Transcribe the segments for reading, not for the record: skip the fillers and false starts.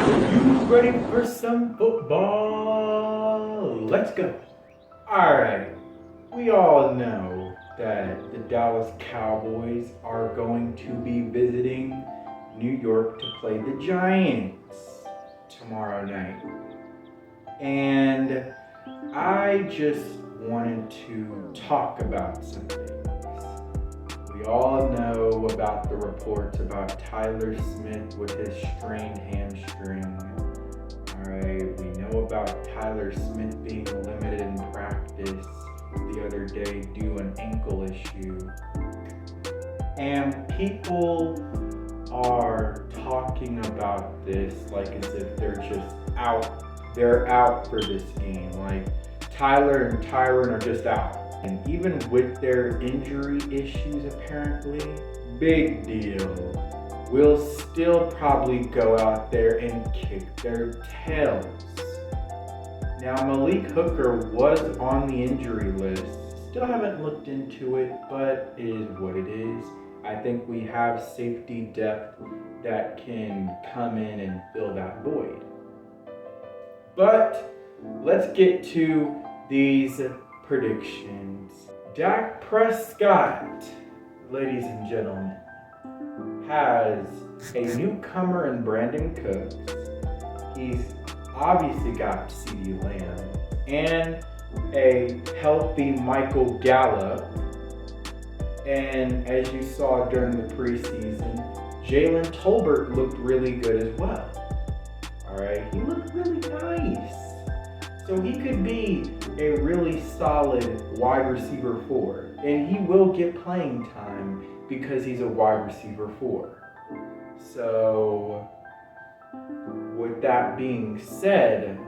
You ready for some football? Let's go. Alright, we all know that the Dallas Cowboys are going to be visiting New York to play the Giants tomorrow night. And I just wanted to talk about some things. We all know about the reports about Tyler Smith with his strained hamstring. Alright, we know about Tyler Smith being limited in practice the other day due to an ankle issue. And people are talking about this like as if they're just out. They're out for this game. Like Tyler and Tyron are just out. And even with their injury issues apparently, big deal, will still probably go out there and kick their tails. Now Malik Hooker was on the injury list. Still haven't looked into it, but it is what it is. I think we have safety depth that can come in and fill that void. But let's get to these predictions. Dak Prescott, ladies and gentlemen, has a newcomer in Brandon Cooks. He's obviously got CeeDee Lamb and a healthy Michael Gallup. And as you saw during the preseason, Jalen Tolbert looked really good as well. Alright, he looked really nice. So he could be a really solid wide receiver 4. And he will get playing time because he's a wide receiver 4. So, with that being said,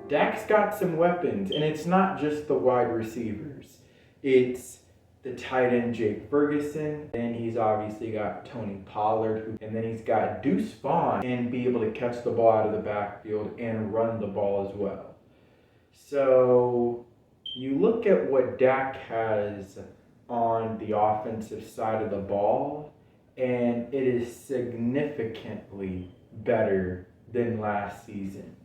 Dak's got some weapons. And it's not just the wide receivers. It's the tight end Jake Ferguson. And he's obviously got Tony Pollard. And then he's got Deuce Vaughn. And be able to catch the ball out of the backfield and run the ball as well. So, you look at what Dak has on the offensive side of the ball, and it is significantly better than last season.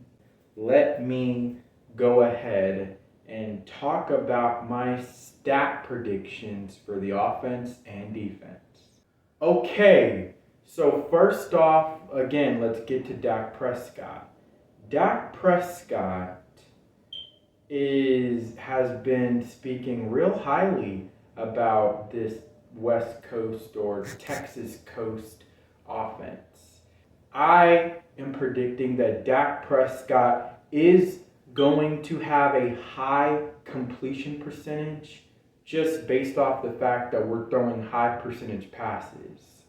Let me go ahead and talk about my stat predictions for the offense and defense. Okay, so first off, again, let's get to Dak Prescott. Dak Prescott has been speaking real highly about this West Coast or Texas Coast offense. I am predicting that Dak Prescott is going to have a high completion percentage just based off the fact that we're throwing high percentage passes.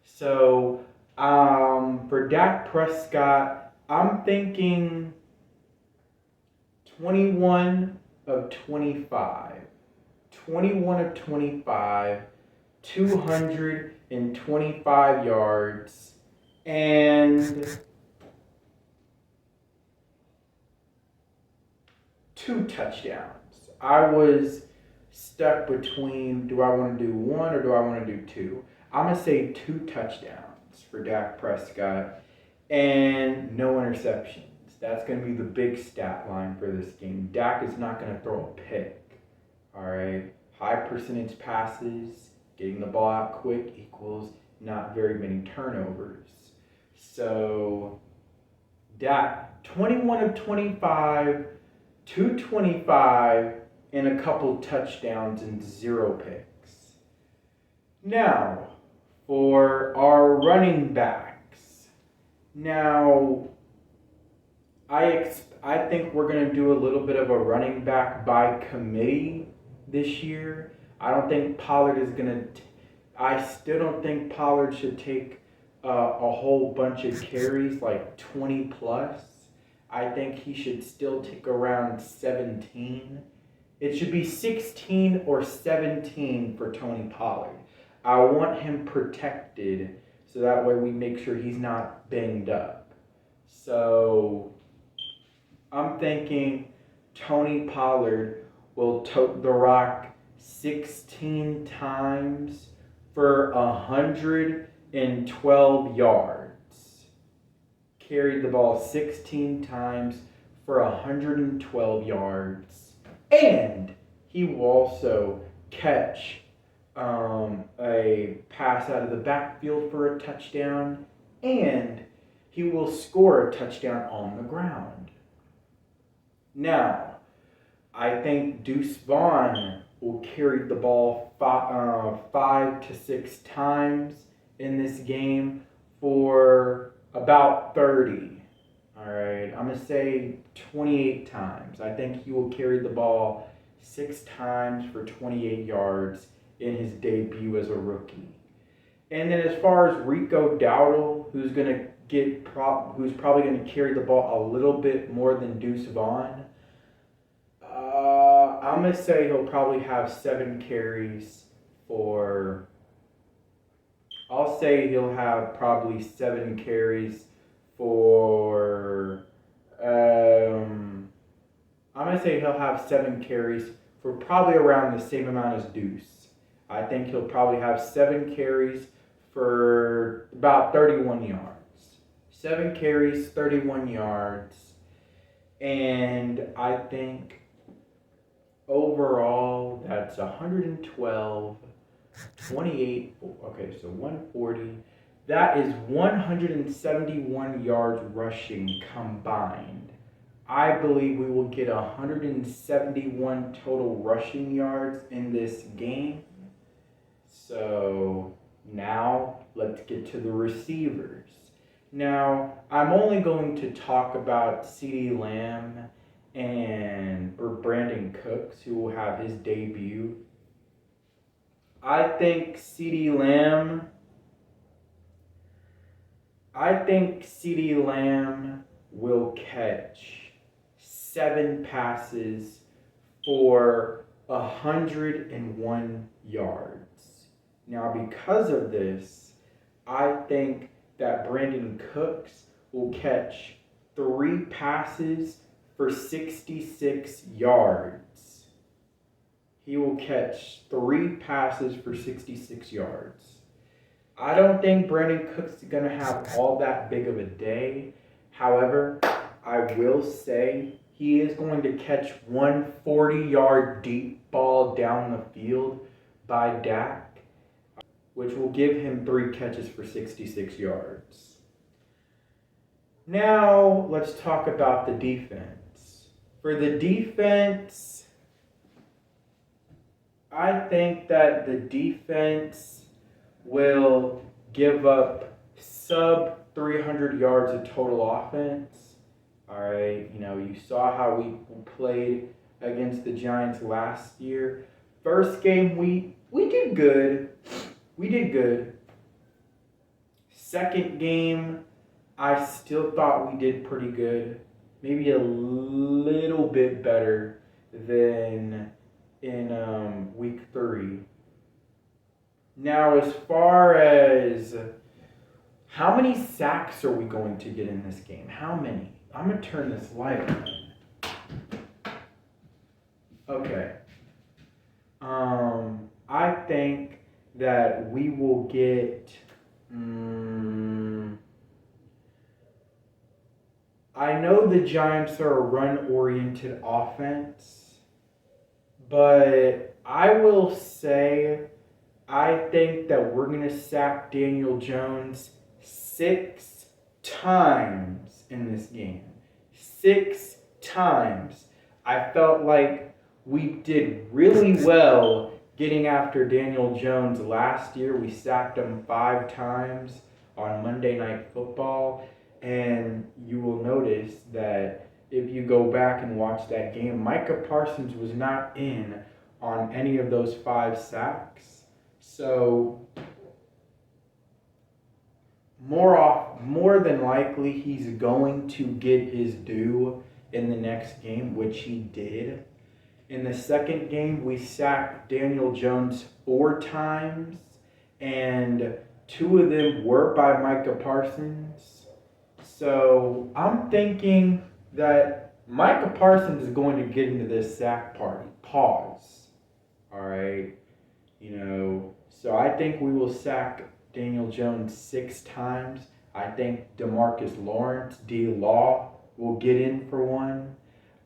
So for Dak Prescott, I'm thinking 21 of 25. 21 of 25, 225 yards, and 2 touchdowns. I was stuck between, do I want to do 1 or do I want to do 2? I'm going to say 2 touchdowns for Dak Prescott and no interceptions. That's going to be the big stat line for this game. Dak is not going to throw a pick. All right. High percentage passes, getting the ball out quick equals not very many turnovers. So, Dak, 21 of 25, 225, and a couple touchdowns and 0 picks. Now, for our running backs. Now, I think we're going to do a little bit of a running back by committee this year. I don't think Pollard is going to... I still don't think Pollard should take a whole bunch of carries, like 20 plus. I think he should still take around 17. It should be 16 or 17 for Tony Pollard. I want him protected so that way we make sure he's not banged up. So I'm thinking Tony Pollard will tote the rock 16 times for 112 yards. carried the ball 16 times for 112 yards. And he will also catch a pass out of the backfield for a touchdown. And he will score a touchdown on the ground. Now, I think Deuce Vaughn will carry the ball 5 to 6 times in this game for about 30. All right, I'm going to say 28 times. I think he will carry the ball 6 times for 28 yards in his debut as a rookie. And then as far as Rico Dowdle, who's probably going to carry the ball a little bit more than Deuce Vaughn, I'm going to say he'll probably have 7 carries for... I'll say he'll have probably 7 carries for... I'm going to say he'll have 7 carries for probably around the same amount as Deuce. I think he'll probably have 7 carries for about 31 yards. 7 carries, 31 yards. And I think overall that's 112, 28, okay, so 140. That is 171 yards rushing combined. I believe we will get 171 total rushing yards in this game. So now let's get to the receivers. Now, I'm only going to talk about CeeDee Lamb and Brandon Cooks, who will have his debut. I think CeeDee Lamb will catch 7 passes for 101 yards. Now, because of this, I think that Brandon Cooks will catch 3 passes for 66 yards. He will catch 3 passes for 66 yards. I don't think Brandon Cooks is going to have all that big of a day. However, I will say he is going to catch one 40-yard deep ball down the field by Dak, which will give him 3 catches for 66 yards. Now, let's talk about the defense. For the defense, I think that the defense will give up sub 300 yards of total offense. All right, you saw how we played against the Giants last year. First game, we did good. We did good. Second game, I still thought we did pretty good. Maybe a little bit better than in week 3. Now, as far as how many sacks are we going to get in this game? How many? I'm going to turn this light on. Okay. I think that we will get... I know the Giants are a run-oriented offense, but I will say I think that we're going to sack Daniel Jones 6 times in this game. 6 times. I felt like we did really well getting after Daniel Jones last year. We sacked him 5 times on Monday Night Football. And you will notice that if you go back and watch that game, Micah Parsons was not in on any of those 5 sacks. So more than likely, he's going to get his due in the next game, which he did. In the second game, we sacked Daniel Jones 4 times, and 2 of them were by Micah Parsons. So I'm thinking that Micah Parsons is going to get into this sack party. Pause. All right. So I think we will sack Daniel Jones 6 times. I think DeMarcus Lawrence, D-Law, will get in for one.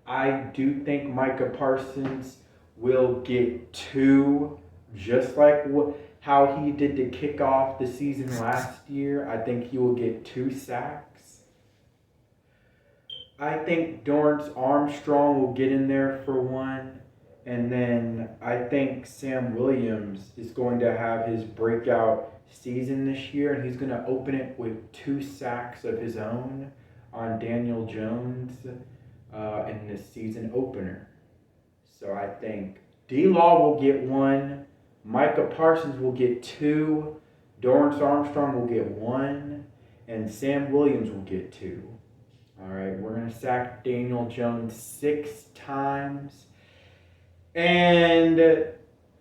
I do think Micah Parsons will get two, just like how he did to kick off the season last year. I think he will get 2 sacks. I think Dorrance Armstrong will get in there for one. And then I think Sam Williams is going to have his breakout season this year, and he's going to open it with 2 sacks of his own on Daniel Jones in this season opener. So I think D-Law will get 1, Micah Parsons will get 2, Dorrance Armstrong will get 1, and Sam Williams will get 2. All right, we're going to sack Daniel Jones 6 times. And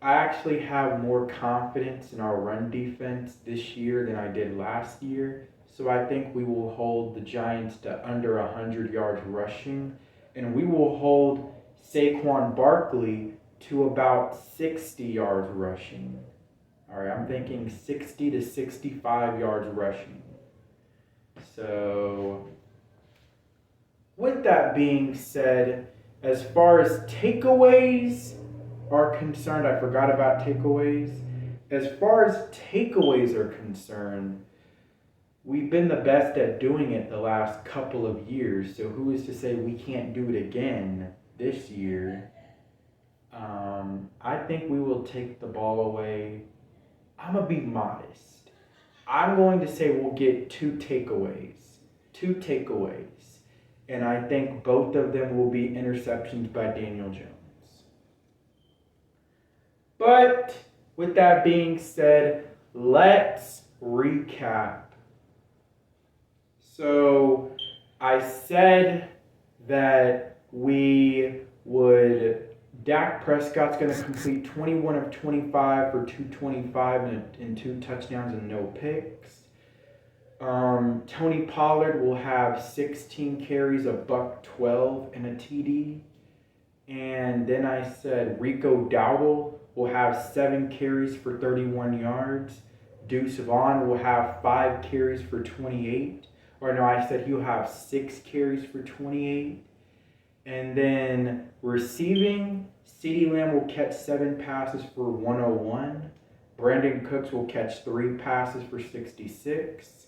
I actually have more confidence in our run defense this year than I did last year. So I think we will hold the Giants to under 100 yards rushing. And we will hold Saquon Barkley to about 60 yards rushing. All right, I'm thinking 60 to 65 yards rushing. So with that being said, as far as takeaways are concerned, I forgot about takeaways. As far as takeaways are concerned, we've been the best at doing it the last couple of years. So who is to say we can't do it again this year? I think we will take the ball away. I'm going to be modest. I'm going to say we'll get 2 takeaways. 2 takeaways. And I think both of them will be interceptions by Daniel Jones. But with that being said, let's recap. So I said that Dak Prescott's going to complete 21 of 25 for 225 and 2 touchdowns and no picks. Tony Pollard will have 16 carries, a $112 and a TD. And then I said Rico Dowdle will have 7 carries for 31 yards. Deuce Vaughn will have 5 carries for 28. Or no, I said he'll have 6 carries for 28. And then receiving, CeeDee Lamb will catch 7 passes for 101. Brandon Cooks will catch 3 passes for 66.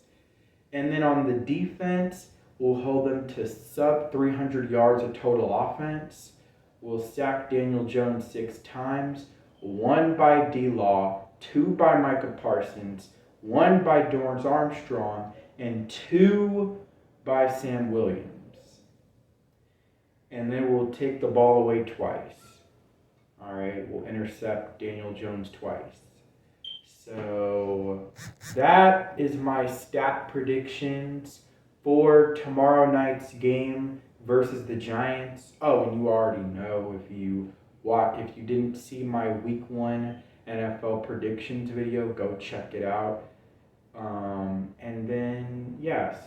And then on the defense, we'll hold them to sub 300 yards of total offense. We'll sack Daniel Jones 6 times, 1 by D-Law, 2 by Micah Parsons, 1 by Dorrance Armstrong, and 2 by Sam Williams. And then we'll take the ball away twice. All right, we'll intercept Daniel Jones twice. So that is my stat predictions for tomorrow night's game versus the Giants. Oh, and you already know if you didn't see my week 1 NFL predictions video, go check it out. And then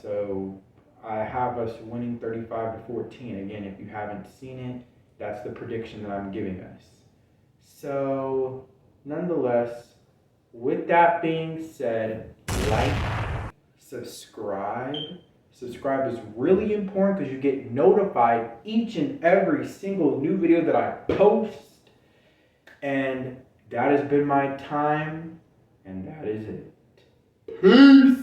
so I have us winning 35-14. Again, if you haven't seen it, that's the prediction that I'm giving us. So nonetheless, with that being said, like, subscribe. Subscribe is really important because you get notified each and every single new video that I post. And that has been my time, and that is it. Peace!